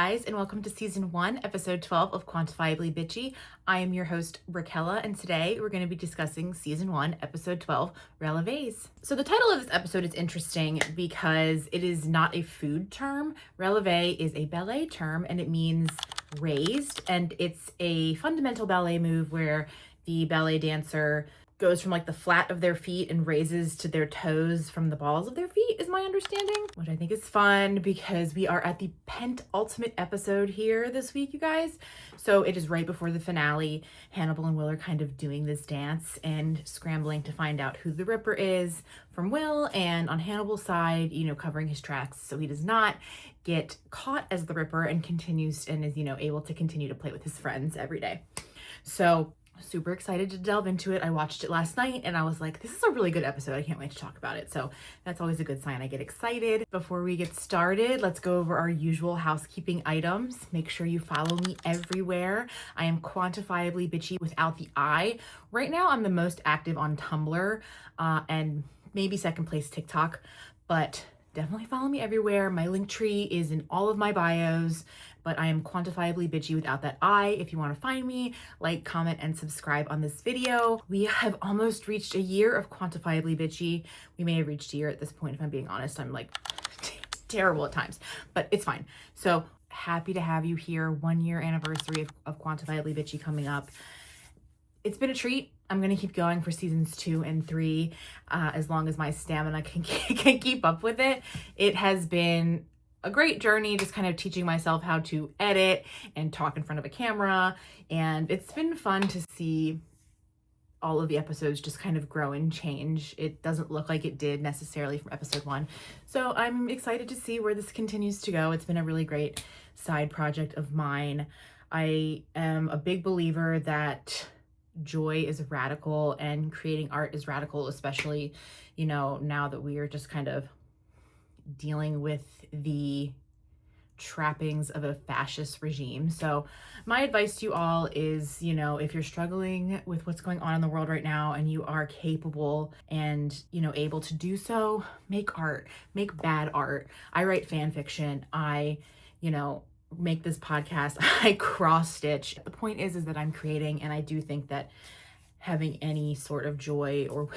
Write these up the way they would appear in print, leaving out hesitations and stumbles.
guys, and welcome to season 1, episode 12 of Quantifiably Bitchy. I am your host, Raquella, and today we're going to be discussing season 1, episode 12, Relevés. So the title of this episode is interesting because it is not a food term. Relevé is a ballet term, and it means raised, and it's a fundamental ballet move where the ballet dancer goes from like the flat of their feet and raises to their toes from the balls of their feet, is my understanding, which I think is fun because we are at the penultimate episode here this week, you guys. So it is right before the finale. Hannibal and Will are kind of doing this dance and scrambling to find out who the Ripper is from Will, and on Hannibal's side, covering his tracks so he does not get caught as the Ripper and continues and is, able to continue to play with his friends every day. So super excited to delve into it. I watched it last night and I was like, this is a really good episode. I can't wait to talk about it. So that's always a good sign. I get excited. Before we get started, let's go over our usual housekeeping items. Make sure you follow me everywhere. I am Quantifiably Bitchy without the I. Right now, I'm the most active on Tumblr and maybe second place TikTok, but definitely follow me everywhere. My link tree is in all of my bios, but I am Quantifiably Bitchy without that I. If you want to find me, like, comment, and subscribe on this video. We have almost reached a year of Quantifiably Bitchy. We may have reached a year at this point, if I'm being honest. I'm like terrible at times, but it's fine. So happy to have you here. 1 year anniversary of Quantifiably Bitchy coming up. It's been a treat. I'm going to keep going for seasons 2 and 3 as long as my stamina can keep up with it. It has been a great journey, just kind of teaching myself how to edit and talk in front of a camera. And it's been fun to see all of the episodes just kind of grow and change. It doesn't look like it did necessarily from episode 1. So I'm excited to see where this continues to go. It's been a really great side project of mine. I am a big believer that joy is radical and creating art is radical, especially, now that we are just kind of dealing with the trappings of a fascist regime. So my advice to you all is, if you're struggling with what's going on in the world right now and you are capable and, able to do so, make art, make bad art. I write fan fiction. I, make this podcast. I cross stitch. The point is that I'm creating, and I do think that having any sort of joy or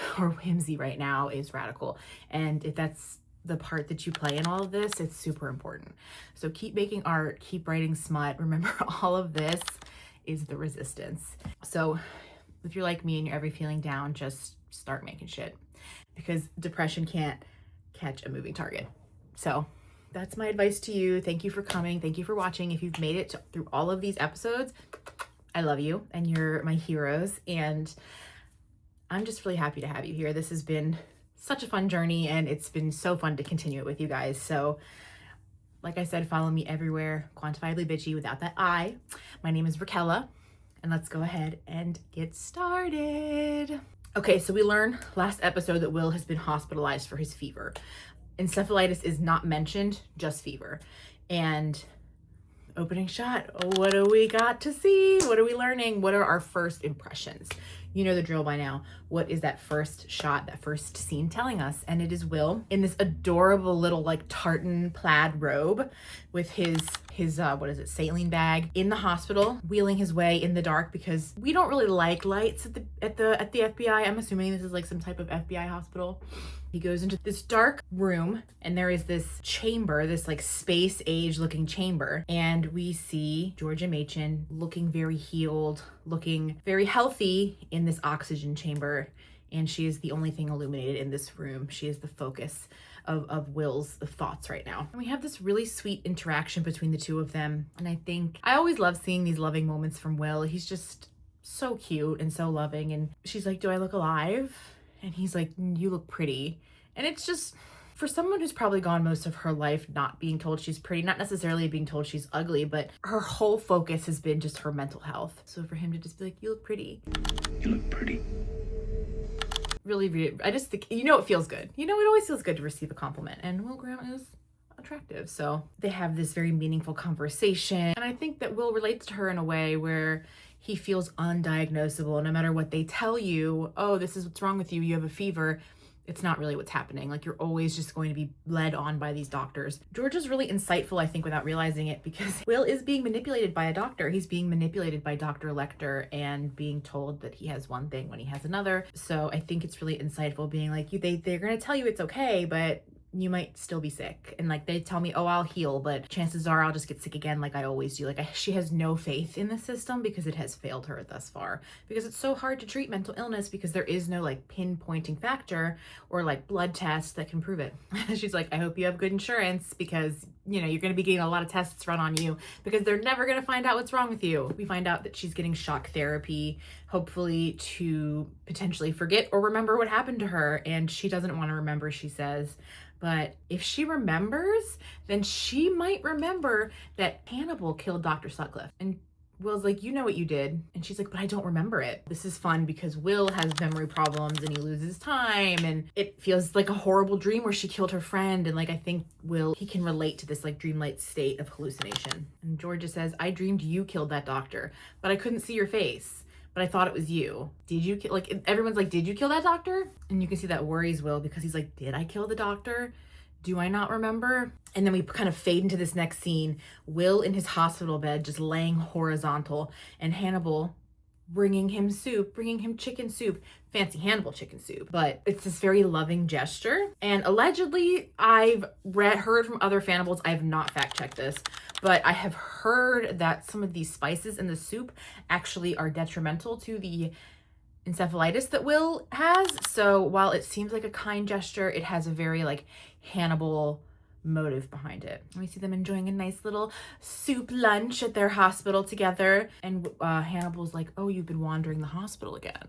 whimsy right now is radical. And if that's the part that you play in all of this, it's super important. So keep making art, keep writing smut. Remember, all of this is the resistance. So if you're like me and you're ever feeling down, just start making shit, because depression can't catch a moving target. So that's my advice to you. Thank you for coming. Thank you for watching. If you've made it through all of these episodes, I love you and you're my heroes. And I'm just really happy to have you here. This has been such a fun journey and it's been so fun to continue it with you guys. So like I said, follow me everywhere. Quantifiably Bitchy without that I. My name is Raquella, and let's go ahead and get started. Okay, so we learned last episode that Will has been hospitalized for his fever. Encephalitis is not mentioned, just fever. And opening shot, what do we got to see? What are we learning? What are our first impressions? You know the drill by now. What is that first shot, that first scene telling us? And it is Will in this adorable little like tartan plaid robe with his saline bag in the hospital, wheeling his way in the dark, because we don't really like lights at the FBI. I'm assuming this is like some type of FBI hospital. He goes into this dark room and there is this chamber, this like space age looking chamber. And we see Georgia Machin looking very healed, looking very healthy in this oxygen chamber. And she is the only thing illuminated in this room. She is the focus of Will's thoughts right now. And we have this really sweet interaction between the two of them. And I always love seeing these loving moments from Will. He's just so cute and so loving. And she's like, do I look alive? And he's like, you look pretty. And it's just, for someone who's probably gone most of her life not being told she's pretty, not necessarily being told she's ugly, but her whole focus has been just her mental health. So for him to just be like, you look pretty. You look pretty. Really, I just think, it feels good. It always feels good to receive a compliment. And Will Graham is attractive. So they have this very meaningful conversation. And I think that Will relates to her in a way where he feels undiagnosable. No matter what they tell you, oh, this is what's wrong with you, you have a fever, it's not really what's happening. Like, you're always just going to be led on by these doctors. George is really insightful, I think, without realizing it, because Will is being manipulated by a doctor. He's being manipulated by Dr. Lecter and being told that he has one thing when he has another. So I think it's really insightful being like, they're going to tell you it's okay, but you might still be sick. And like, they tell me, oh, I'll heal, but chances are I'll just get sick again like I always do. Like, she has no faith in the system because it has failed her thus far, because it's so hard to treat mental illness because there is no like pinpointing factor or like blood test that can prove it. She's like, I hope you have good insurance, because you're going to be getting a lot of tests run on you, because they're never going to find out what's wrong with you. We find out that she's getting shock therapy, hopefully to potentially forget or remember what happened to her. And she doesn't want to remember, she says. But if she remembers, then she might remember that Hannibal killed Dr. Sutcliffe. And Will's like, you know what you did. And she's like, but I don't remember it. This is fun because Will has memory problems and he loses time. And it feels like a horrible dream where she killed her friend. And like, I think Will, he can relate to this like dreamlike state of hallucination. And Georgia says, I dreamed you killed that doctor, but I couldn't see your face. But I thought it was you. Did you kill, like, everyone's like, did you kill that doctor? And you can see that worries Will, because he's like, did I kill the doctor? Do I not remember? And then we kind of fade into this next scene. Will in his hospital bed, just laying horizontal, and Hannibal bringing him soup, bringing him chicken soup, fancy Hannibal chicken soup. But it's this very loving gesture. And allegedly, I've heard from other fannibals, I have not fact checked this, but I have heard that some of these spices in the soup actually are detrimental to the encephalitis that Will has. So while it seems like a kind gesture, it has a very like Hannibal motive behind it. We see them enjoying a nice little soup lunch at their hospital together. And Hannibal's like, oh, you've been wandering the hospital again.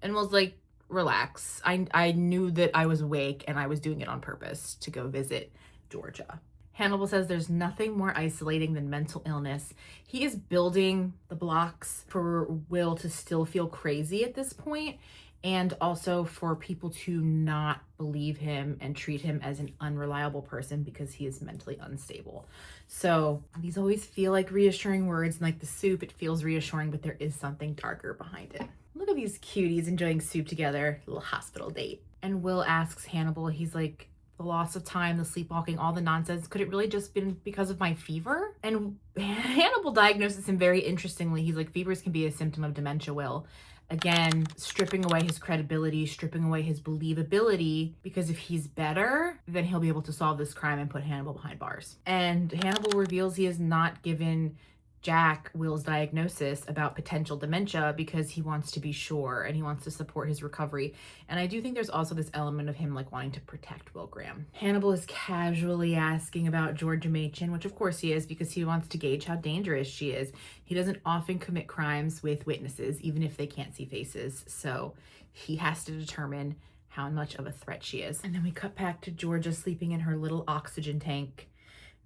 And Will's like, relax. I knew that I was awake and I was doing it on purpose to go visit Georgia. Hannibal says there's nothing more isolating than mental illness. He is building the blocks for Will to still feel crazy at this point, and also for people to not believe him and treat him as an unreliable person because he is mentally unstable. So these always feel like reassuring words, and like the soup, it feels reassuring, but there is something darker behind it. Look at these cuties enjoying soup together, little hospital date. And Will asks Hannibal, he's like, the loss of time, the sleepwalking, all the nonsense, could it really just been because of my fever? And Hannibal diagnoses him very interestingly. He's like, fevers can be a symptom of dementia, Will. Again, stripping away his credibility, stripping away his believability, because if he's better, then he'll be able to solve this crime and put Hannibal behind bars. And Hannibal reveals he has not given Jack Will's diagnosis about potential dementia because he wants to be sure and he wants to support his recovery. And I do think there's also this element of him like wanting to protect Will Graham. Hannibal is casually asking about Georgia Machin, which of course he is, because he wants to gauge how dangerous she is. He doesn't often commit crimes with witnesses, even if they can't see faces. So he has to determine how much of a threat she is. And then we cut back to Georgia sleeping in her little oxygen tank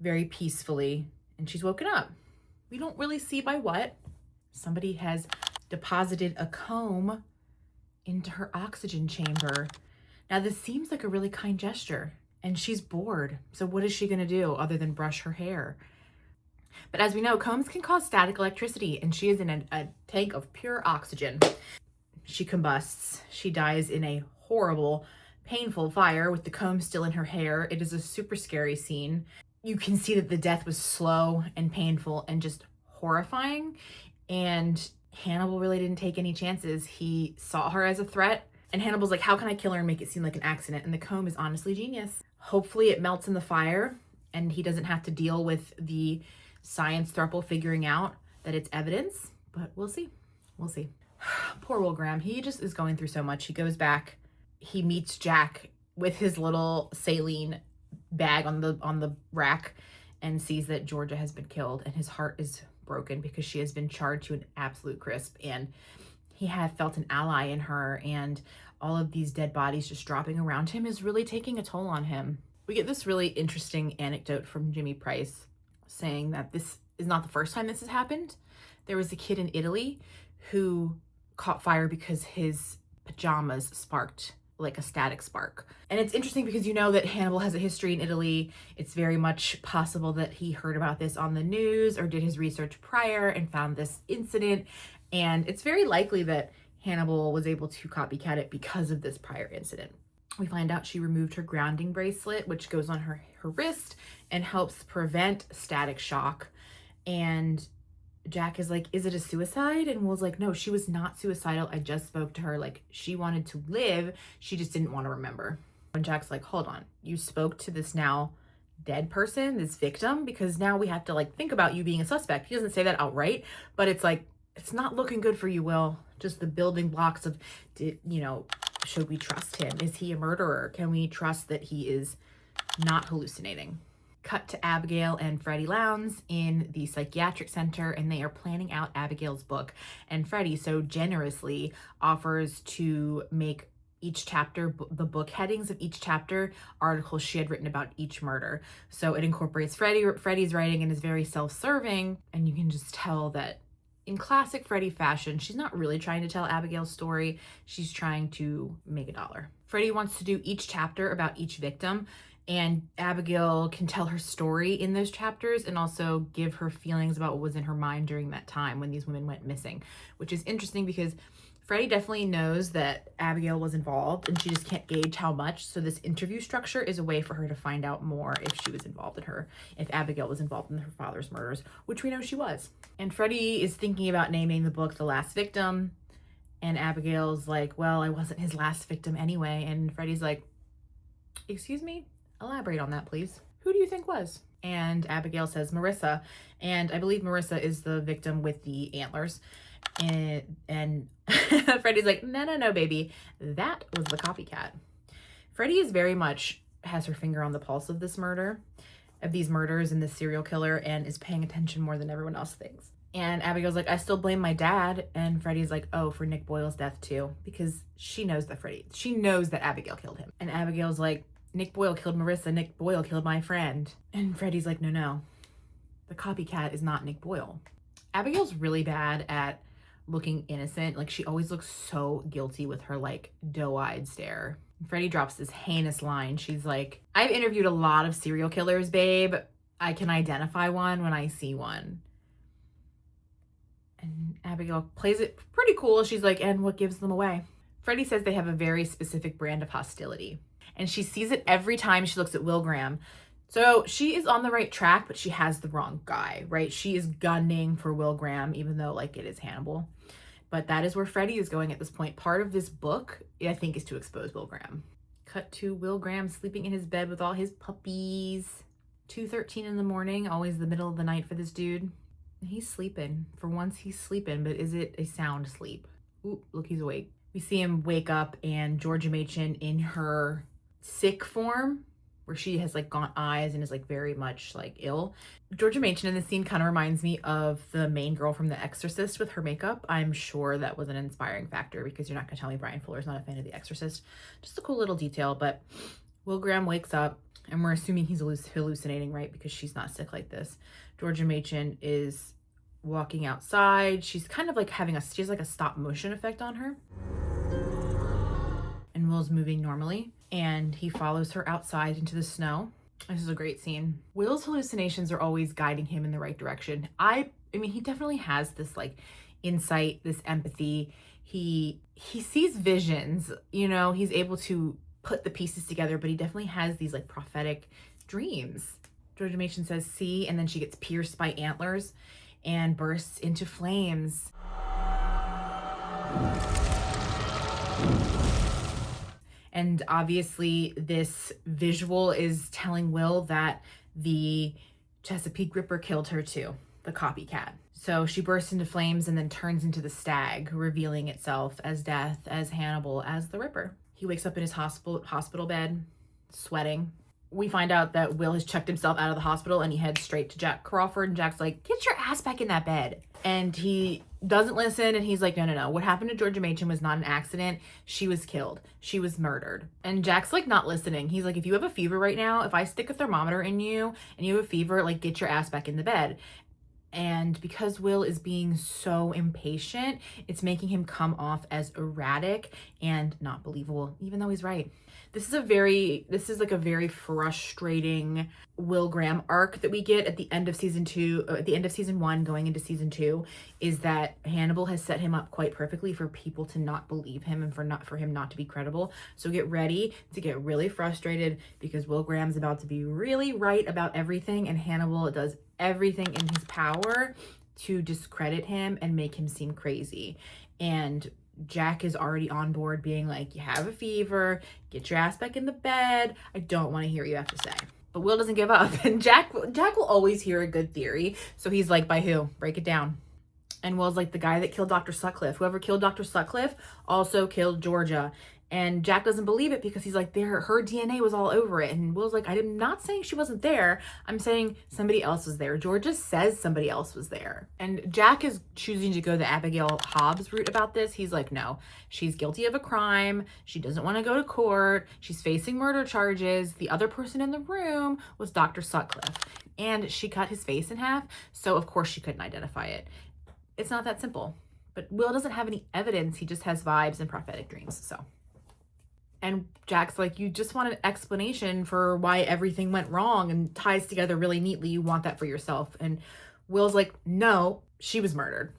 very peacefully, and she's woken up. We don't really see by what. Somebody has deposited a comb into her oxygen chamber. Now this seems like a really kind gesture, and she's bored. So what is she gonna do other than brush her hair? But as we know, combs can cause static electricity, and she is in a tank of pure oxygen. She combusts. She dies in a horrible, painful fire with the comb still in her hair. It is a super scary scene. You can see that the death was slow and painful and just horrifying. And Hannibal really didn't take any chances. He saw her as a threat. And Hannibal's like, how can I kill her and make it seem like an accident? And the comb is honestly genius. Hopefully it melts in the fire and he doesn't have to deal with the science thruple figuring out that it's evidence. But we'll see. We'll see. Poor Will Graham. He just is going through so much. He goes back. He meets Jack with his little saline bag on the rack and sees that Georgia has been killed, and his heart is broken because she has been charred to an absolute crisp, and he had felt an ally in her, and all of these dead bodies just dropping around him is really taking a toll on him. We get this really interesting anecdote from Jimmy Price saying that this is not the first time this has happened. There was a kid in Italy who caught fire because his pajamas sparked like a static spark. And it's interesting because you know that Hannibal has a history in Italy. It's very much possible that he heard about this on the news or did his research prior and found this incident. And it's very likely that Hannibal was able to copycat it because of this prior incident. We find out she removed her grounding bracelet, which goes on her wrist and helps prevent static shock. And Jack is like, is it a suicide? And Will's like, no, she was not suicidal. I just spoke to her. Like, she wanted to live. She just didn't want to remember. And Jack's like, hold on. You spoke to this now dead person, this victim? Because now we have to like think about you being a suspect. He doesn't say that outright, but it's like, it's not looking good for you, Will. Just the building blocks of, should we trust him? Is he a murderer? Can we trust that he is not hallucinating? Cut to Abigail and Freddie Lowndes in the psychiatric center, and they are planning out Abigail's book. And Freddie so generously offers to make each chapter, the book headings of each chapter, articles she had written about each murder. So it incorporates Freddie's writing and is very self-serving, and you can just tell that in classic Freddie fashion, she's not really trying to tell Abigail's story. She's trying to make a dollar. Freddie wants to do each chapter about each victim, and Abigail can tell her story in those chapters and also give her feelings about what was in her mind during that time when these women went missing, which is interesting because Freddie definitely knows that Abigail was involved and she just can't gauge how much. So this interview structure is a way for her to find out more if she was involved in if Abigail was involved in her father's murders, which we know she was. And Freddie is thinking about naming the book The Last Victim. And Abigail's like, well, I wasn't his last victim anyway. And Freddie's like, excuse me? Elaborate on that, please. Who do you think was? And Abigail says Marissa. And I believe Marissa is the victim with the antlers. And Freddie's like, no, baby. That was the copycat. Freddie is very much has her finger on the pulse of these murders and this serial killer, and is paying attention more than everyone else thinks. And Abigail's like, I still blame my dad. And Freddie's like, oh, for Nick Boyle's death too, because she knows that Abigail killed him. And Abigail's like, Nick Boyle killed Marissa. Nick Boyle killed my friend. And Freddie's like, no. The copycat is not Nick Boyle. Abigail's really bad at looking innocent. Like, she always looks so guilty with her, like, doe-eyed stare. Freddie drops this heinous line. She's like, I've interviewed a lot of serial killers, babe. I can identify one when I see one. And Abigail plays it pretty cool. She's like, and what gives them away? Freddie says they have a very specific brand of hostility. And she sees it every time she looks at Will Graham. So she is on the right track, but she has the wrong guy, right? She is gunning for Will Graham, even though, like, it is Hannibal. But that is where Freddie is going at this point. Part of this book, I think, is to expose Will Graham. Cut to Will Graham sleeping in his bed with all his puppies. 2:13 in the morning, always the middle of the night for this dude. He's sleeping. For once, he's sleeping, but is it a sound sleep? Ooh, look, he's awake. We see him wake up, and Georgia Machen in her sick form, where she has like gaunt eyes and is like very much like ill. Georgia Machen in this scene kind of reminds me of the main girl from The Exorcist with her makeup. I'm sure that was an inspiring factor, because you're not gonna tell me Brian Fuller's not a fan of The Exorcist. Just a cool little detail. But Will Graham wakes up, and we're assuming he's hallucinating, right? Because she's not sick like this. Georgia Machen is walking outside. She's kind of like she has like a stop motion effect on her. And Will's moving normally, and he follows her outside into the snow. This is a great scene. Will's hallucinations are always guiding him in the right direction. I mean, he definitely has this like insight, this empathy. He sees visions, he's able to put the pieces together, but he definitely has these like prophetic dreams. Georgia Machen says, see, and then she gets pierced by antlers and bursts into flames. And obviously this visual is telling Will that the Chesapeake Ripper killed her too, the copycat. So she bursts into flames and then turns into the stag, revealing itself as Death, as Hannibal, as the Ripper. He wakes up in his hospital bed, sweating. We find out that Will has checked himself out of the hospital, and he heads straight to Jack Crawford, and Jack's like, get your ass back in that bed. And he doesn't listen, and he's like, no. What happened to Georgia Machen was not an accident. She was killed. She was murdered. And Jack's like not listening. He's like, if you have a fever right now, if I stick a thermometer in you and you have a fever, like, get your ass back in the bed. And because Will is being so impatient, it's making him come off as erratic and not believable, even though he's right. This is like a very frustrating Will Graham arc that we get at the end of season 2, at the end of season 1 going into season 2, is that Hannibal has set him up quite perfectly for people to not believe him and for him not to be credible. So get ready to get really frustrated because Will Graham's about to be really right about everything, and Hannibal does everything in his power to discredit him and make him seem crazy. And Jack is already on board being like, you have a fever, get your ass back in the bed. I don't want to hear what you have to say. But Will doesn't give up. And Jack will always hear a good theory. So he's like, by who? Break it down. And Will's like, the guy that killed Dr. Sutcliffe. Whoever killed Dr. Sutcliffe also killed Georgia. And Jack doesn't believe it because he's like, her DNA was all over it. And Will's like, I'm not saying she wasn't there. I'm saying somebody else was there. Georgia says somebody else was there. And Jack is choosing to go the Abigail Hobbs route about this. He's like, no, she's guilty of a crime. She doesn't want to go to court. She's facing murder charges. The other person in the room was Dr. Sutcliffe. And she cut his face in half. So of course she couldn't identify it. It's not that simple. But Will doesn't have any evidence. He just has vibes and prophetic dreams. So. And Jack's like, you just want an explanation for why everything went wrong and ties together really neatly. You want that for yourself. And Will's like, no, she was murdered.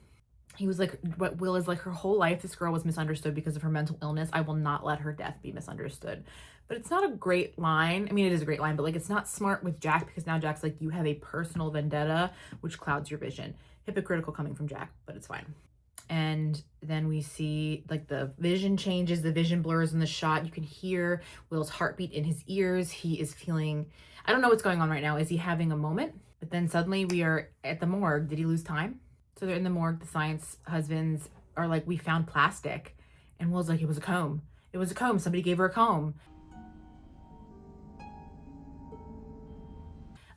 He was like, what Will is like, her whole life, this girl was misunderstood because of her mental illness. I will not let her death be misunderstood. But it's not a great line. I mean, it is a great line, but like, it's not smart with Jack because now Jack's like, you have a personal vendetta, which clouds your vision. Hypocritical coming from Jack, but it's fine. And then we see like the vision changes, the vision blurs in the shot. You can hear Will's heartbeat in his ears. He is feeling, I don't know what's going on right now. Is he having a moment? But then suddenly we are at the morgue. Did he lose time? So they're in the morgue. The science husbands are like, we found plastic. And Will's like, it was a comb. It was a comb. Somebody gave her a comb.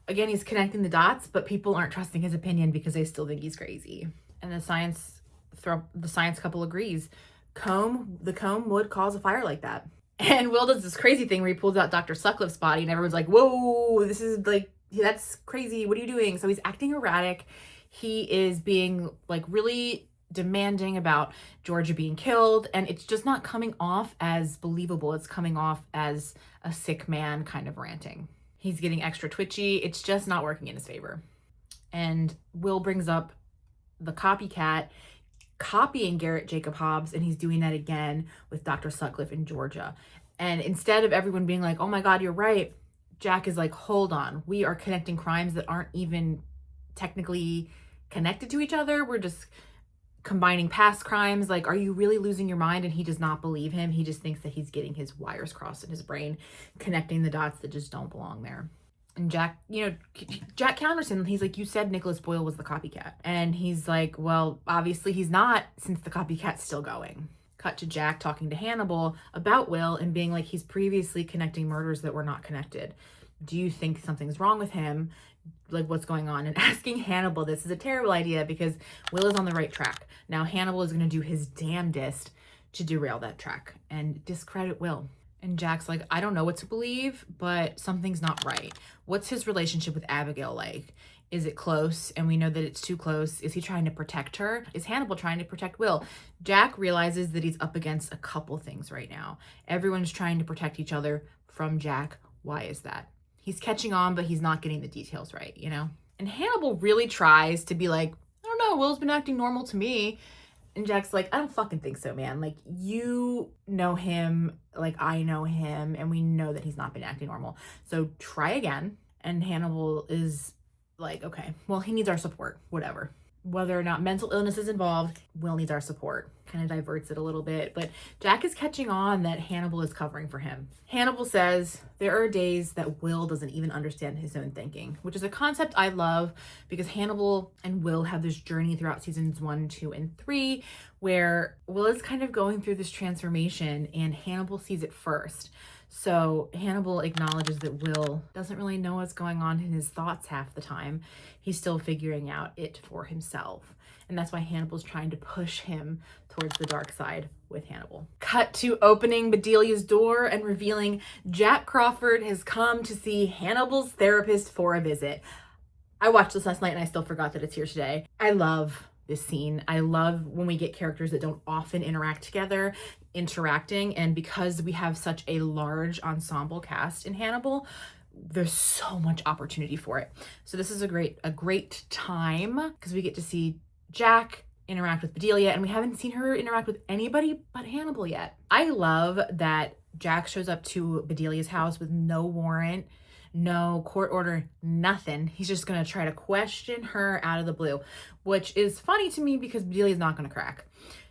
Again, he's connecting the dots, but people aren't trusting his opinion because they still think he's crazy. And the science couple agrees. The comb would cause a fire like that. And Will does this crazy thing where he pulls out Dr. Sutcliffe's body and everyone's like, whoa, this is like, that's crazy. What are you doing? So he's acting erratic. He is being like really demanding about Georgia being killed. And it's just not coming off as believable. It's coming off as a sick man kind of ranting. He's getting extra twitchy. It's just not working in his favor. And Will brings up the copycat copying Garrett Jacob Hobbs, and he's doing that again with Dr. Sutcliffe in Georgia. And instead of everyone being like, oh my God, you're right, Jack is like, hold on, we are connecting crimes that aren't even technically connected to each other. We're just combining past crimes. Like, are you really losing your mind? And he does not believe him. He just thinks that he's getting his wires crossed in his brain, connecting the dots that just don't belong there. And Jack, Jack counters him. He's like, you said Nicholas Boyle was the copycat. And he's like, well, obviously he's not, since the copycat's still going. Cut to Jack talking to Hannibal about Will and being like, he's previously connecting murders that were not connected. Do you think something's wrong with him? Like, what's going on? And asking Hannibal, this is a terrible idea because Will is on the right track. Now Hannibal is going to do his damnedest to derail that track and discredit Will. And Jack's like, I don't know what to believe, but something's not right. What's his relationship with Abigail like? Is it close? And we know that it's too close. Is he trying to protect her? Is Hannibal trying to protect Will? Jack realizes that he's up against a couple things right now. Everyone's trying to protect each other from Jack. Why is that? He's catching on, but he's not getting the details right, And Hannibal really tries to be like, I don't know, Will's been acting normal to me. And Jack's like, I don't fucking think so, man. Like, you know him, like I know him, and we know that he's not been acting normal. So try again. And Hannibal is like, okay, well, he needs our support, whatever. Whether or not mental illness is involved, Will needs our support. Kind of diverts it a little bit. But Jack is catching on that Hannibal is covering for him. Hannibal says there are days that Will doesn't even understand his own thinking, which is a concept I love because Hannibal and Will have this journey throughout seasons 1, 2, and 3 where Will is kind of going through this transformation and Hannibal sees it first. So Hannibal acknowledges that Will doesn't really know what's going on in his thoughts half the time. He's still figuring out it for himself. And that's why Hannibal's trying to push him towards the dark side with Hannibal. Cut to opening Bedelia's door and revealing Jack Crawford has come to see Hannibal's therapist for a visit. I watched this last night and I still forgot that it's here today. I love this scene. I love when we get characters that don't often interact together, interacting. And because we have such a large ensemble cast in Hannibal, there's so much opportunity for it. So this is a great time because we get to see Jack interact with Bedelia, and we haven't seen her interact with anybody but Hannibal yet. I love that Jack shows up to Bedelia's house with no warrant, no court order, nothing. He's just gonna try to question her out of the blue, which is funny to me because Bedelia's not gonna crack.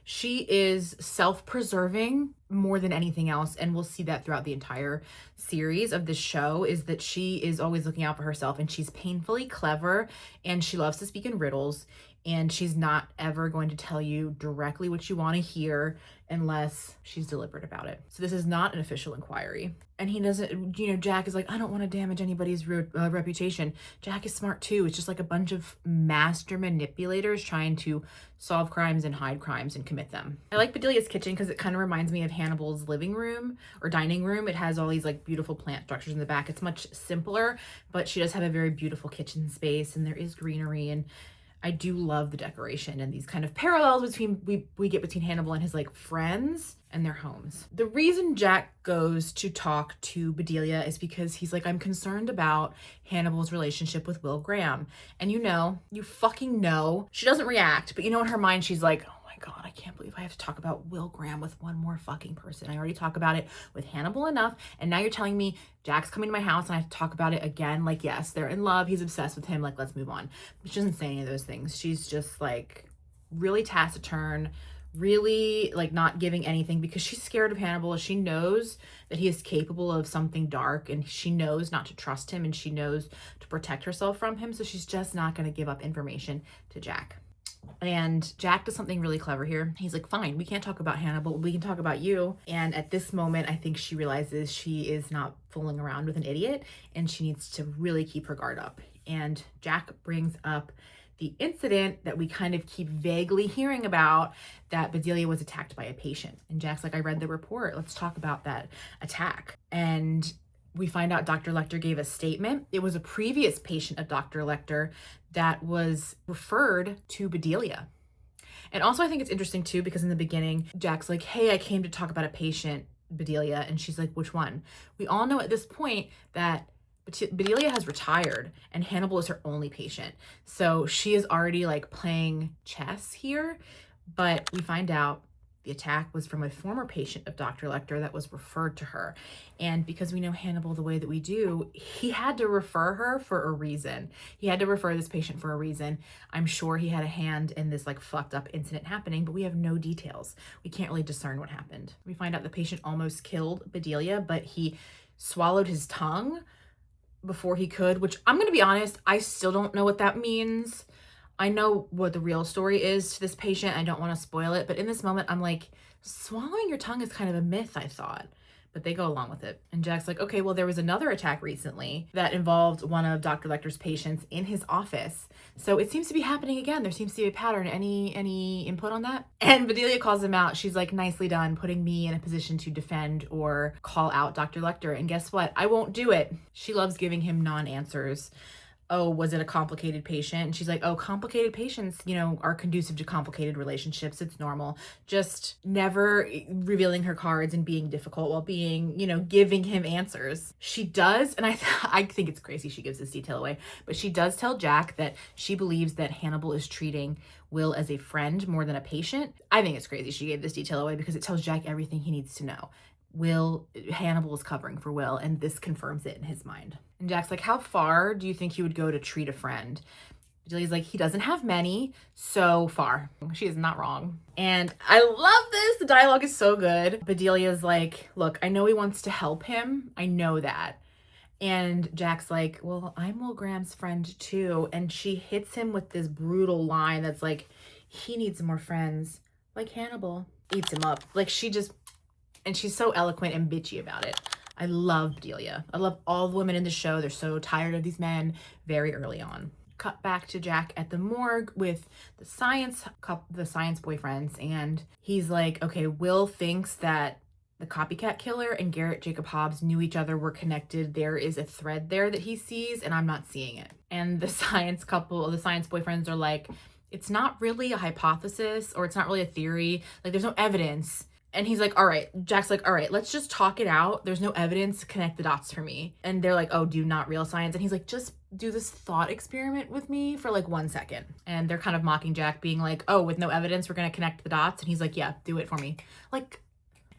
She is self-preserving more than anything else, and we'll see that throughout the entire series of this show, is that she is always looking out for herself, and she's painfully clever, and she loves to speak in riddles, and she's not ever going to tell you directly what you want to hear unless she's deliberate about it. So this is not an official inquiry. And he doesn't, Jack is like, I don't want to damage anybody's reputation. Jack is smart too. It's just like a bunch of master manipulators trying to solve crimes and hide crimes and commit them. I like Bedelia's kitchen because it kind of reminds me of Hannibal's living room or dining room. It has all these like beautiful plant structures in the back. It's much simpler, but she does have a very beautiful kitchen space, and there is greenery, and I do love the decoration and these kind of parallels between we get between Hannibal and his like friends and their homes. The reason Jack goes to talk to Bedelia is because he's like, I'm concerned about Hannibal's relationship with Will Graham. And you fucking know, she doesn't react, but in her mind, she's like, oh my God, I can't believe I have to talk about Will Graham with one more fucking person. I already talk about it with Hannibal enough. And now you're telling me Jack's coming to my house and I have to talk about it again. Like, yes, they're in love. He's obsessed with him. Like, let's move on. But she doesn't say any of those things. She's just like really taciturn, really like not giving anything because she's scared of Hannibal. She knows that he is capable of something dark, and she knows not to trust him, and she knows to protect herself from him. So she's just not going to give up information to Jack. And Jack does something really clever here. He's like, fine, we can't talk about Hannibal. We can talk about you. And at this moment, I think she realizes she is not fooling around with an idiot, and she needs to really keep her guard up. And Jack brings up the incident that we kind of keep vaguely hearing about, that Bedelia was attacked by a patient. And Jack's like, I read the report. Let's talk about that attack. And we find out Dr. Lecter gave a statement. It was a previous patient of Dr. Lecter that was referred to Bedelia. And also I think it's interesting too, because in the beginning, Jack's like, hey, I came to talk about a patient, Bedelia. And she's like, which one? We all know at this point that Bedelia has retired and Hannibal is her only patient. So she is already like playing chess here, but we find out the attack was from a former patient of Dr. Lecter that was referred to her. And because we know Hannibal the way that we do, he had to refer her for a reason. He had to refer this patient for a reason. I'm sure he had a hand in this like fucked up incident happening, but we have no details. We can't really discern what happened. We find out the patient almost killed Bedelia, but he swallowed his tongue before he could, which I'm going to be honest, I still don't know what that means. I know what the real story is to this patient. I don't want to spoil it, but in this moment, I'm like, swallowing your tongue is kind of a myth, I thought. But they go along with it. And Jack's like, okay, well, there was another attack recently that involved one of Dr. Lecter's patients in his office. So it seems to be happening again. There seems to be a pattern. Any input on that? And Bedelia calls him out. She's like, nicely done, putting me in a position to defend or call out Dr. Lecter. And guess what? I won't do it. She loves giving him non-answers. Oh, was it a complicated patient? And she's like, oh, complicated patients, are conducive to complicated relationships. It's normal. Just never revealing her cards and being difficult while being, giving him answers. She does, and I think it's crazy she gives this detail away, but she does tell Jack that she believes that Hannibal is treating Will as a friend more than a patient. I think it's crazy she gave this detail away because it tells Jack everything he needs to know. Hannibal is covering for Will, and this confirms it in his mind. And Jack's like, how far do you think he would go to treat a friend? Bedelia's like, he doesn't have many, so far. She is not wrong. And I love this. The dialogue is so good. Bedelia's like, look, I know he wants to help him. I know that. And Jack's like, well, I'm Will Graham's friend too. And she hits him with this brutal line that's like, he needs more friends. Like Hannibal. Eats him up. Like and she's so eloquent and bitchy about it. I love Bedelia. I love all the women in the show. They're so tired of these men very early on. Cut back to Jack at the morgue with the science boyfriends, and he's like, okay, Will thinks that the copycat killer and Garrett Jacob Hobbs knew each other, were connected. There is a thread there that he sees, and I'm not seeing it. And the science boyfriends are like, it's not really a hypothesis, or it's not really a theory. Like, there's no evidence. And he's like, all right, Jack's like, all right, let's just talk it out. There's no evidence to connect the dots for me. And they're like, oh, do not real science. And he's like, just do this thought experiment with me for like 1 second. And they're kind of mocking Jack, being like, oh, with no evidence, we're going to connect the dots. And he's like, yeah, do it for me. Like,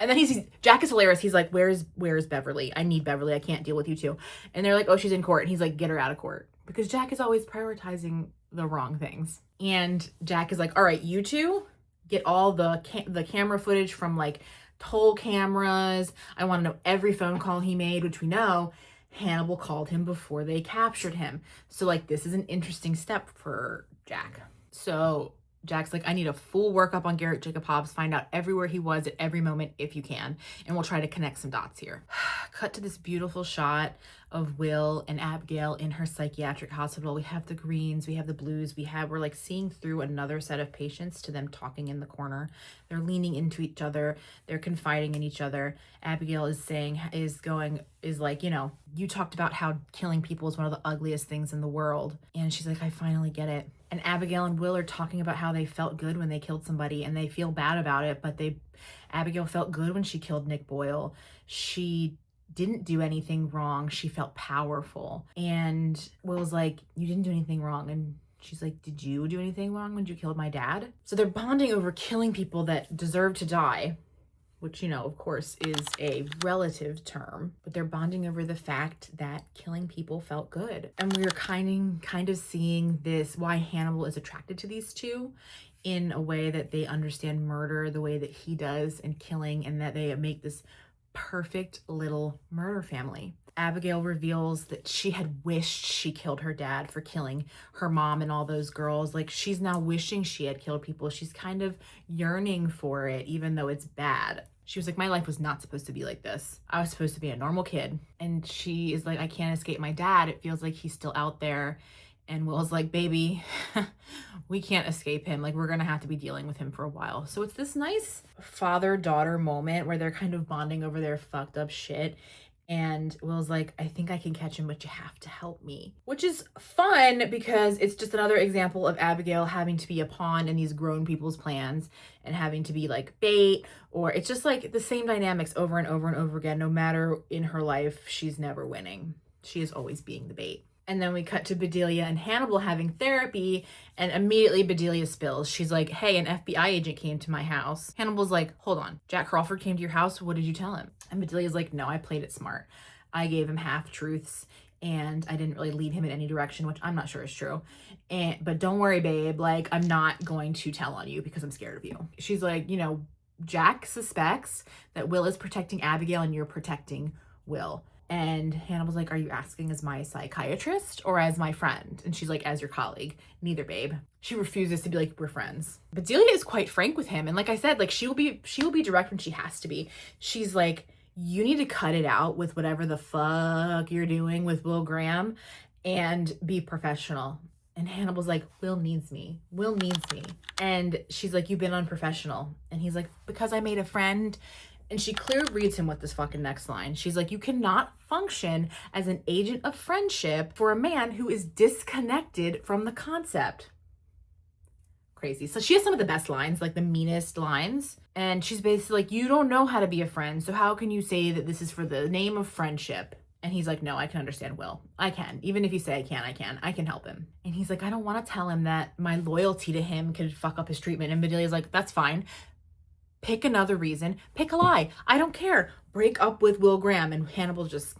and then Jack is hilarious. He's like, where's Beverly? I need Beverly. I can't deal with you two. And they're like, oh, she's in court. And he's like, get her out of court. Because Jack is always prioritizing the wrong things. And Jack is like, all right, you two get all the camera footage from like toll cameras. I want to know every phone call he made, which we know Hannibal called him before they captured him. So like, this is an interesting step for Jack. So Jack's like, I need a full workup on Garrett Jacob Hobbs. Find out everywhere he was at every moment if you can. And we'll try to connect some dots here. Cut to this beautiful shot of Will and Abigail in her psychiatric hospital. We have the greens, we have the blues, we're like seeing through another set of patients to them talking in the corner. They're leaning into each other. They're confiding in each other. Abigail is like, you know, you talked about how killing people is one of the ugliest things in the world. And she's like, I finally get it. And Abigail and Will are talking about how they felt good when they killed somebody and they feel bad about it, but Abigail felt good when she killed Nick Boyle. She didn't do anything wrong. She felt powerful. And Will's like, you didn't do anything wrong. And she's like, did you do anything wrong when you killed my dad? So they're bonding over killing people that deserve to die, which, you know, of course, is a relative term, but they're bonding over the fact that killing people felt good. And we're kind of seeing this, why Hannibal is attracted to these two in a way that they understand murder the way that he does, and killing, and that they make this perfect little murder family. Abigail reveals that she had wished she killed her dad for killing her mom and all those girls. Like, she's now wishing she had killed people. She's kind of yearning for it, even though it's bad. She was like, my life was not supposed to be like this. I was supposed to be a normal kid. And she is like, I can't escape my dad. It feels like he's still out there. And Will's like, baby, we can't escape him. Like, we're going to have to be dealing with him for a while. So it's this nice father-daughter moment where they're kind of bonding over their fucked up shit. And Will's like, I think I can catch him, but you have to help me. Which is fun because it's just another example of Abigail having to be a pawn in these grown people's plans and having to be like bait, or it's just like the same dynamics over and over and over again. No matter in her life, she's never winning. She is always being the bait. And then we cut to Bedelia and Hannibal having therapy, and immediately Bedelia spills. She's like, hey, an FBI agent came to my house. Hannibal's like, hold on, Jack Crawford came to your house? What did you tell him? And Bedelia's like, no, I played it smart. I gave him half-truths, and I didn't really lead him in any direction, which I'm not sure is true. But don't worry, babe. Like, I'm not going to tell on you because I'm scared of you. She's like, you know, Jack suspects that Will is protecting Abigail and you're protecting Will. And Hannibal's like, are you asking as my psychiatrist or as my friend? And she's like, as your colleague. Neither, babe. She refuses to be like, we're friends. But Delia is quite frank with him. And like I said, like she will be direct when she has to be. She's like, you need to cut it out with whatever the fuck you're doing with Will Graham and be professional. And Hannibal's like, Will needs me. Will needs me. And she's like, you've been unprofessional. And he's like, because I made a friend. And she clearly reads him with this fucking next line. She's like, you cannot function as an agent of friendship for a man who is disconnected from the concept. Crazy. So she has some of the best lines, like the meanest lines. And she's basically like, you don't know how to be a friend. So how can you say that this is for the name of friendship? And he's like, no, I can understand Will. I can. Even if you say I can. I can help him. And he's like, I don't want to tell him that my loyalty to him could fuck up his treatment. And Bedelia's like, that's fine. Pick another reason. Pick a lie. I don't care. Break up with Will Graham. And Hannibal just,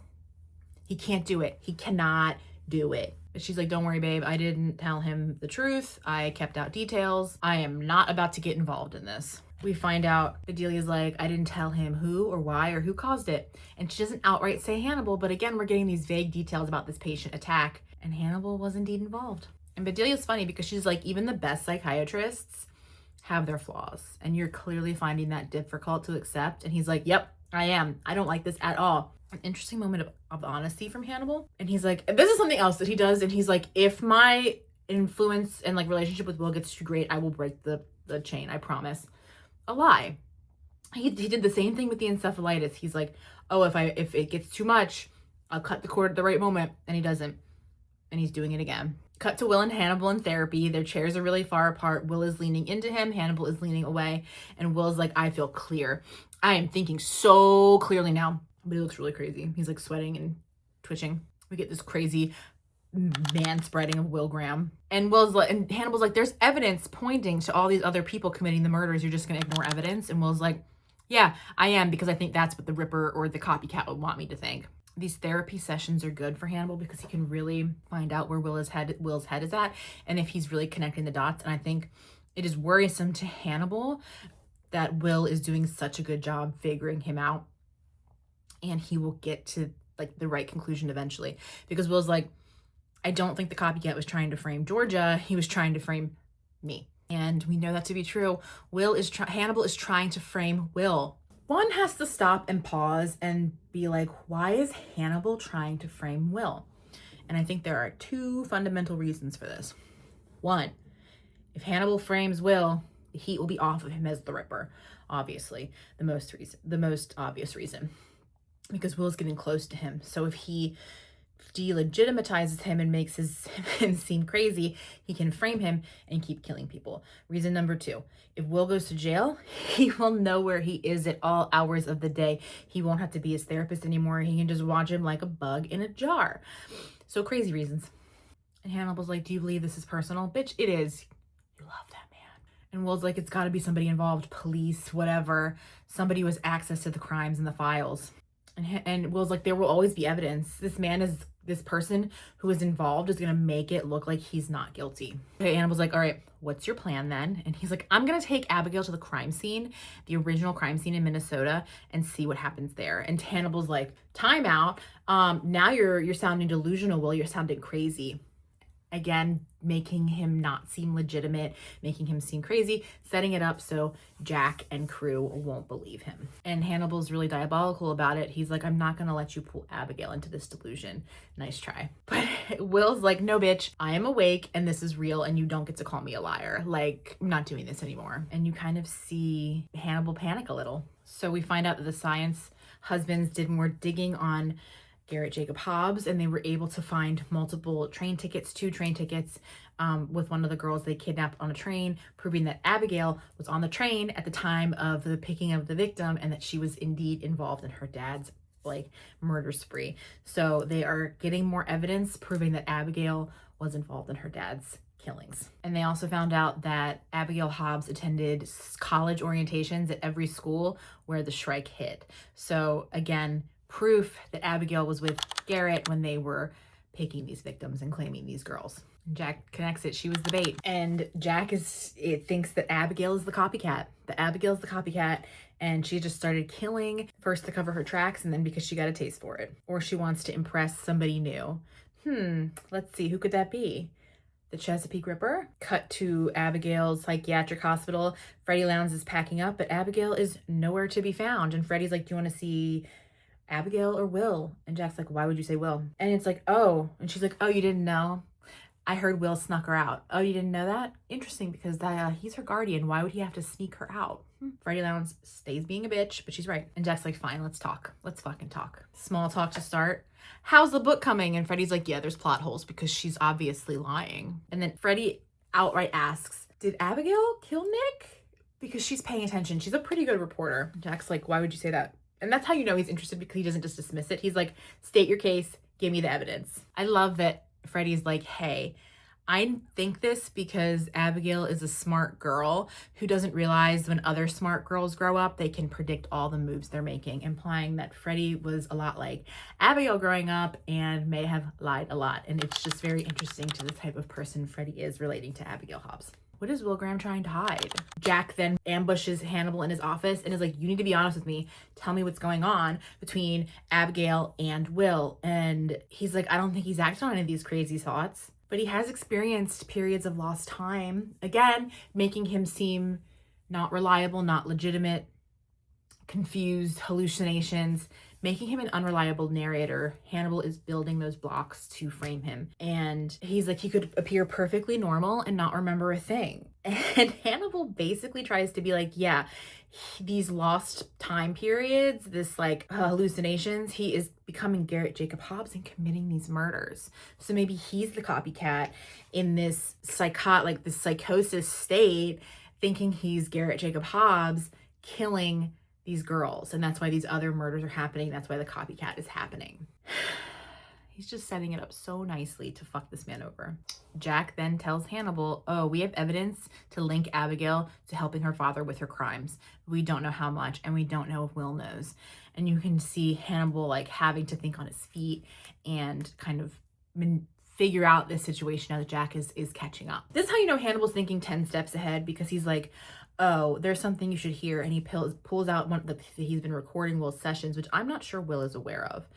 he can't do it. He cannot do it. But she's like, don't worry, babe. I didn't tell him the truth. I kept out details. I am not about to get involved in this. We find out Bedelia's like, I didn't tell him who or why or who caused it. And she doesn't outright say Hannibal. But again, we're getting these vague details about this patient attack. And Hannibal was indeed involved. And Bedelia's funny because she's like, even the best psychiatrists have their flaws, and you're clearly finding that difficult to accept. And he's like, yep, I am. I don't like this at all. An interesting moment of honesty from Hannibal. And he's like, this is something else that he does. And he's like, if my influence and like relationship with Will gets too great, I will break the chain. I promise. A lie. He did the same thing with the encephalitis. He's like, oh, if it gets too much, I'll cut the cord at the right moment. And he doesn't. And he's doing it again. Cut to Will and Hannibal in therapy. Their chairs are really far apart. Will is leaning into him. Hannibal is leaning away. And Will's like, I feel clear. I am thinking so clearly now. But he looks really crazy. He's like sweating and twitching. We get this crazy man spreading of Will Graham. And Hannibal's like, there's evidence pointing to all these other people committing the murders. You're just going to ignore evidence? And Will's like, yeah, I am, because I think that's what the Ripper or the copycat would want me to think. These therapy sessions are good for Hannibal because he can really find out where Will's head is at, and if he's really connecting the dots. And I think it is worrisome to Hannibal that Will is doing such a good job figuring him out, and he will get to like the right conclusion eventually, because Will's like, I don't think the copycat was trying to frame Georgia. He was trying to frame me. And we know that to be true. Hannibal is trying to frame Will. One has to stop and pause and be like, why is Hannibal trying to frame Will? And I think there are two fundamental reasons for this. One, if Hannibal frames Will, the heat will be off of him as the Ripper. Obviously, the most obvious reason, because Will's getting close to him. So if he delegitimizes him and makes him seem crazy, he can frame him and keep killing people. Reason number two, if Will goes to jail, he will know where he is at all hours of the day. He won't have to be his therapist anymore. He can just watch him like a bug in a jar. So crazy reasons. And Hannibal's like, do you believe this is personal? Bitch, it is. You love that man. And Will's like, it's got to be somebody involved, police, whatever, somebody with access to the crimes and the files. And Will's like, there will always be evidence. This person who is involved is going to make it look like he's not guilty. Okay, Hannibal's like, all right, what's your plan then? And he's like, I'm going to take Abigail to the crime scene, the original crime scene in Minnesota, and see what happens there. And Hannibal's like, time out. Now you're sounding delusional, Will. You're sounding crazy. Again, making him not seem legitimate, making him seem crazy, setting it up so Jack and crew won't believe him. And Hannibal's really diabolical about it. He's like, I'm not going to let you pull Abigail into this delusion. Nice try. But Will's like, no, bitch, I am awake and this is real and you don't get to call me a liar. Like, I'm not doing this anymore. And you kind of see Hannibal panic a little. So we find out that the science husbands did more digging on Garrett Jacob Hobbs, and they were able to find multiple two train tickets with one of the girls they kidnapped on a train, proving that Abigail was on the train at the time of the picking of the victim and that she was indeed involved in her dad's murder spree. So they are getting more evidence proving that Abigail was involved in her dad's killings. And they also found out that Abigail Hobbs attended college orientations at every school where the Shrike hit. So again, proof that Abigail was with Garrett when they were picking these victims and claiming these girls. Jack connects it. She was the bait. And Jack thinks that Abigail is the copycat. That Abigail's the copycat, and she just started killing first to cover her tracks and then because she got a taste for it. Or she wants to impress somebody new. Let's see, who could that be? The Chesapeake Ripper? Cut to Abigail's psychiatric hospital. Freddie Lowndes is packing up, but Abigail is nowhere to be found. And Freddie's like, do you want to see Abigail or Will? And Jack's like, why would you say Will? And it's like, oh. And she's like, oh, you didn't know? I heard Will snuck her out. Oh, you didn't know that? Interesting, because he's her guardian. Why would he have to sneak her out? Freddie Lowndes stays being a bitch, but she's right. And Jack's like, fine, let's talk. Let's fucking talk. Small talk to start. How's the book coming? And Freddie's like, yeah, there's plot holes because she's obviously lying. And then Freddie outright asks, did Abigail kill Nick? Because she's paying attention. She's a pretty good reporter. Jack's like, why would you say that? And that's how you know he's interested, because he doesn't just dismiss it. He's like, state your case, give me the evidence. I love that Freddie's like, hey, I think this because Abigail is a smart girl who doesn't realize when other smart girls grow up, they can predict all the moves they're making, implying that Freddie was a lot like Abigail growing up and may have lied a lot. And it's just very interesting to the type of person Freddie is relating to Abigail Hobbs. What is Will Graham trying to hide? Jack then ambushes Hannibal in his office and is like, you need to be honest with me. Tell me what's going on between Abigail and Will. And he's like, I don't think he's acted on any of these crazy thoughts, but he has experienced periods of lost time. Again, making him seem not reliable, not legitimate, confused, hallucinations, making him an unreliable narrator. Hannibal is building those blocks to frame him. And he's like, he could appear perfectly normal and not remember a thing. And Hannibal basically tries to be like, yeah, these lost time periods, this like hallucinations, he is becoming Garrett Jacob Hobbs and committing these murders. So maybe he's the copycat in this this psychosis state, thinking he's Garrett Jacob Hobbs killing these girls. And that's why these other murders are happening. That's why the copycat is happening. He's just setting it up so nicely to fuck this man over. Jack then tells Hannibal, oh, we have evidence to link Abigail to helping her father with her crimes. We don't know how much, and we don't know if Will knows. And you can see Hannibal like having to think on his feet and kind of figure out this situation now that Jack is catching up. This is how you know Hannibal's thinking 10 steps ahead, because he's like, oh, there's something you should hear. And he pulls out one that he's been recording Will's sessions, which I'm not sure Will is aware of.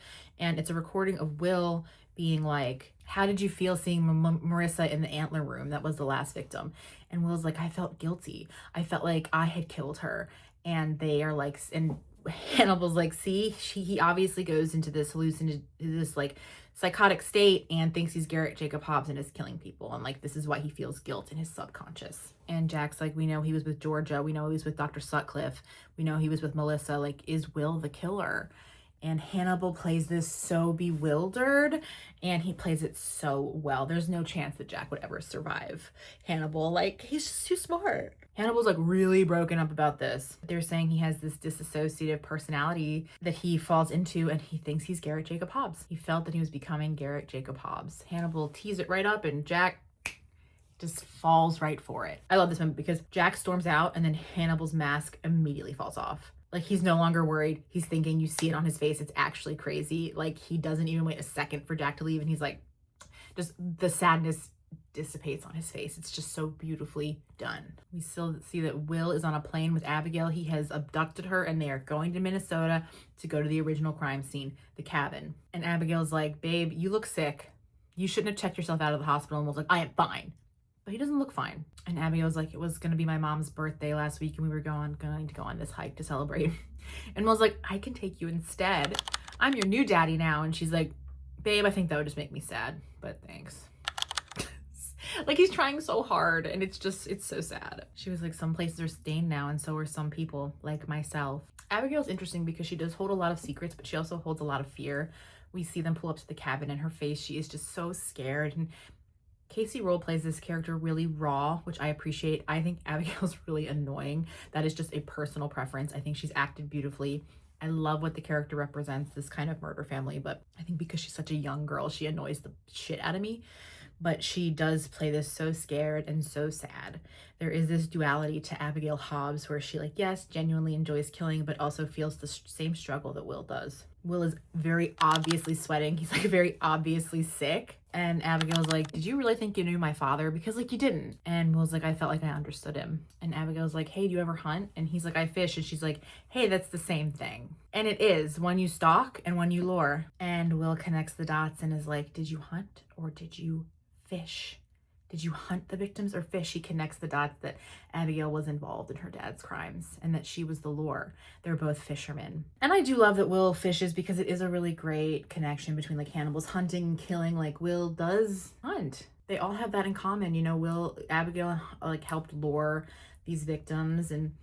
And it's a recording of Will being like, how did you feel seeing Marissa in the antler room? That was the last victim. And Will's like, I felt guilty. I felt like I had killed her. And they are like, and Hannibal's like, see, he obviously goes into this this like psychotic state and thinks he's Garrett Jacob Hobbs and is killing people. And like, this is why he feels guilt in his subconscious. And Jack's like, we know he was with Georgia. We know he was with Dr. Sutcliffe. We know he was with Melissa. Like, is Will the killer? And Hannibal plays this so bewildered, and he plays it so well. There's no chance that Jack would ever survive Hannibal. Like, he's just too smart. Hannibal's like really broken up about this. They're saying he has this disassociative personality that he falls into, and he thinks he's Garrett Jacob Hobbs. He felt that he was becoming Garrett Jacob Hobbs. Hannibal tees it right up, and Jack just falls right for it. I love this moment because Jack storms out, and then Hannibal's mask immediately falls off. Like, he's no longer worried. He's thinking, you see it on his face. It's actually crazy. Like, he doesn't even wait a second for Jack to leave. And he's like, just the sadness dissipates on his face. It's just so beautifully done. We still see that Will is on a plane with Abigail. He has abducted her, and they are going to Minnesota to go to the original crime scene, the cabin. And Abigail's like, babe, you look sick. You shouldn't have checked yourself out of the hospital. And Will's like, I am fine. But he doesn't look fine. And Abigail's like, it was going to be my mom's birthday last week, and we were going to go on this hike to celebrate. And Will's like, I can take you instead. I'm your new daddy now. And she's like, babe, I think that would just make me sad, but thanks. Like, he's trying so hard, and it's so sad. She was like, some places are stained now, and so are some people, like myself. Abigail's interesting because she does hold a lot of secrets, but she also holds a lot of fear. We see them pull up to the cabin, and her face, she is just so scared. And Casey Roll plays this character really raw, which I appreciate. I think Abigail's really annoying. That is just a personal preference. I think she's acted beautifully. I love what the character represents, this kind of murder family, but I think because she's such a young girl, she annoys the shit out of me. But she does play this so scared and so sad. There is this duality to Abigail Hobbs where she, like, yes, genuinely enjoys killing, but also feels the same struggle that Will does. Will is very obviously sweating. He's like very obviously sick. And Abigail's like, did you really think you knew my father? Because like you didn't. And Will's like, I felt like I understood him. And Abigail's like, hey, do you ever hunt? And he's like, I fish. And she's like, hey, that's the same thing. And it is, one you stalk and one you lure. And Will connects the dots and is like, did you hunt or did you fish? Did you hunt the victims or fish? He connects the dots that Abigail was involved in her dad's crimes and that she was the lure. They're both fishermen. And I do love that Will fishes because it is a really great connection between like Hannibal's hunting and killing. Like, Will does hunt. They all have that in common. You know, Abigail like helped lure these victims, and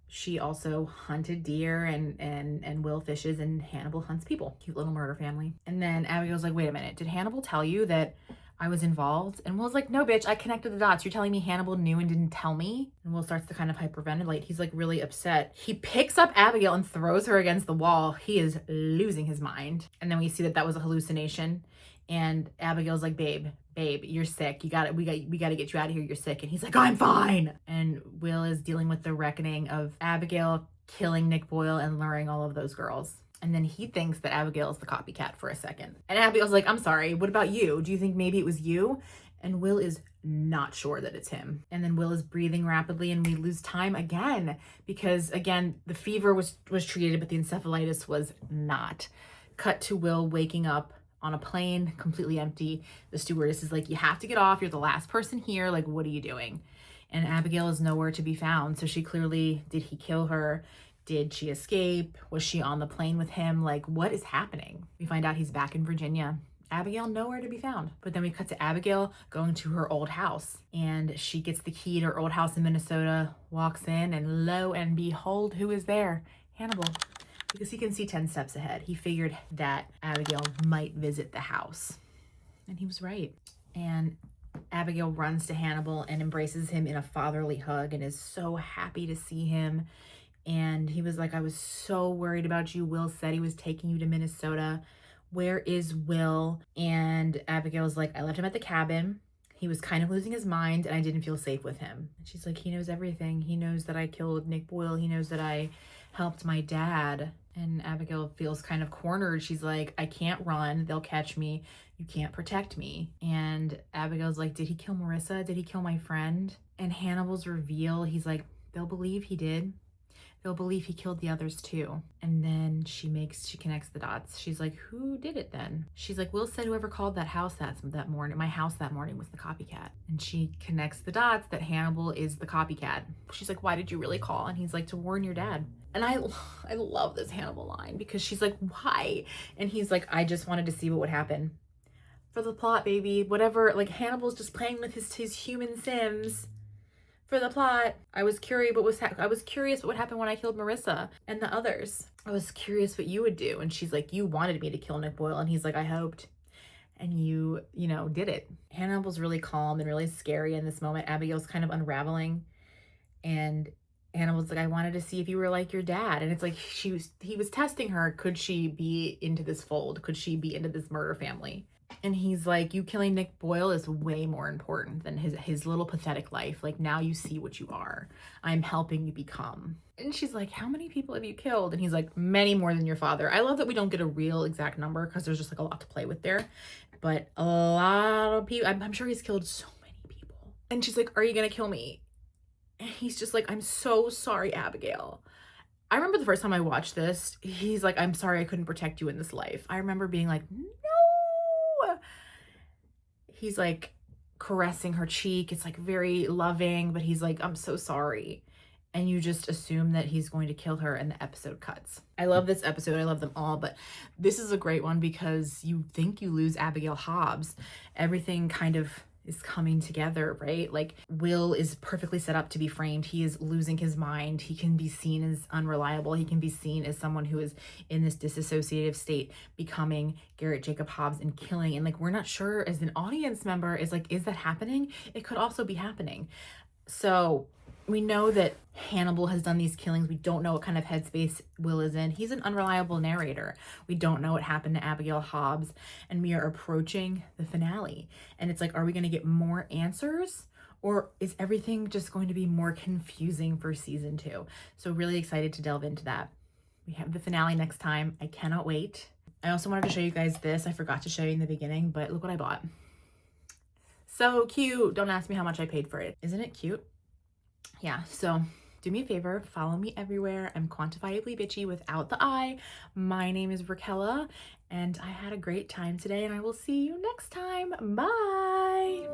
she also hunted deer, and Will fishes, and Hannibal hunts people. Cute little murder family. And then Abigail's like, wait a minute, did Hannibal tell you that I was involved? And Will's like, no, bitch, I connected the dots. You're telling me Hannibal knew and didn't tell me? And Will starts to kind of hyperventilate. He's like really upset. He picks up Abigail and throws her against the wall. He is losing his mind. And then we see that was a hallucination. And Abigail's like, babe, you're sick. We got to get you out of here. You're sick. And he's like, I'm fine. And Will is dealing with the reckoning of Abigail killing Nick Boyle and luring all of those girls. And then he thinks that Abigail is the copycat for a second. And Abigail's like, I'm sorry, what about you? Do you think maybe it was you? And Will is not sure that it's him. And then Will is breathing rapidly, and we lose time again because, again, the fever was treated, but the encephalitis was not. Cut to Will waking up on a plane, completely empty. The stewardess is like, you have to get off. You're the last person here. Like, what are you doing? And Abigail is nowhere to be found. So she clearly, did he kill her? Did she escape? Was she on the plane with him? Like, what is happening? We find out he's back in Virginia. Abigail nowhere to be found. But then we cut to Abigail going to her old house, and she gets the key to her old house in Minnesota, walks in, and lo and behold, who is there? Hannibal. Because he can see 10 steps ahead. He figured that Abigail might visit the house. And he was right. And Abigail runs to Hannibal and embraces him in a fatherly hug and is so happy to see him. And he was like, I was so worried about you. Will said he was taking you to Minnesota. Where is Will? And Abigail was like, I left him at the cabin. He was kind of losing his mind and I didn't feel safe with him. And she's like, he knows everything. He knows that I killed Nick Boyle. He knows that I helped my dad. And Abigail feels kind of cornered. She's like, I can't run. They'll catch me. You can't protect me. And Abigail's like, did he kill Marissa? Did he kill my friend? And Hannibal's reveal, he's like, they'll believe he did. They'll believe he killed the others too. And then she connects the dots. She's like, who did it then? She's like, Will said whoever called that house that morning, my house that morning, was the copycat. And she connects the dots that Hannibal is the copycat. She's like, why did you really call? And he's like, to warn your dad. And I love this Hannibal line because she's like, why? And he's like, I just wanted to see what would happen. For the plot, baby. Whatever. Like, Hannibal's just playing with his human Sims. For the plot. I was curious what would happen when I killed Marissa and the others. I was curious what you would do. And she's like, you wanted me to kill Nick Boyle. And he's like, I hoped. And you did it. Hannibal's really calm and really scary in this moment. Abigail's kind of unraveling. And Hannibal's like, I wanted to see if you were like your dad. And it's like he was testing her. Could she be into this fold? Could she be into this murder family? And he's like, you killing Nick Boyle is way more important than his little pathetic life. Like, now you see what you are. I'm helping you become. And she's like, how many people have you killed? And he's like, many more than your father. I love that we don't get a real exact number because there's just like a lot to play with there. But a lot of people, I'm sure he's killed so many people. And she's like, are you going to kill me? And he's just like, I'm so sorry, Abigail. I remember the first time I watched this, he's like, I'm sorry I couldn't protect you in this life. I remember being like, no. He's like caressing her cheek. It's like very loving, but he's like, I'm so sorry. And you just assume that he's going to kill her and the episode cuts. I love this episode. I love them all, but this is a great one because you think you lose Abigail Hobbs. Everything kind of is coming together, right? Like, Will is perfectly set up to be framed. He is losing his mind. He can be seen as unreliable. He can be seen as someone who is in this disassociative state, becoming Garrett Jacob Hobbs and killing. And like, we're not sure as an audience member is like, is that happening? It could also be happening. So we know that Hannibal has done these killings. We don't know what kind of headspace Will is in. He's an unreliable narrator. We don't know what happened to Abigail Hobbs, and we are approaching the finale. And it's like, are we going to get more answers, or is everything just going to be more confusing for season 2? So really excited to delve into that. We have the finale next time. I cannot wait. I also wanted to show you guys this. I forgot to show you in the beginning, but look what I bought. So cute. Don't ask me how much I paid for it. Isn't it cute? Yeah, so do me a favor, follow me everywhere. I'm Quantifiably Bitchy without the I. My name is Raquella, and I had a great time today, and I will see you next time. Bye!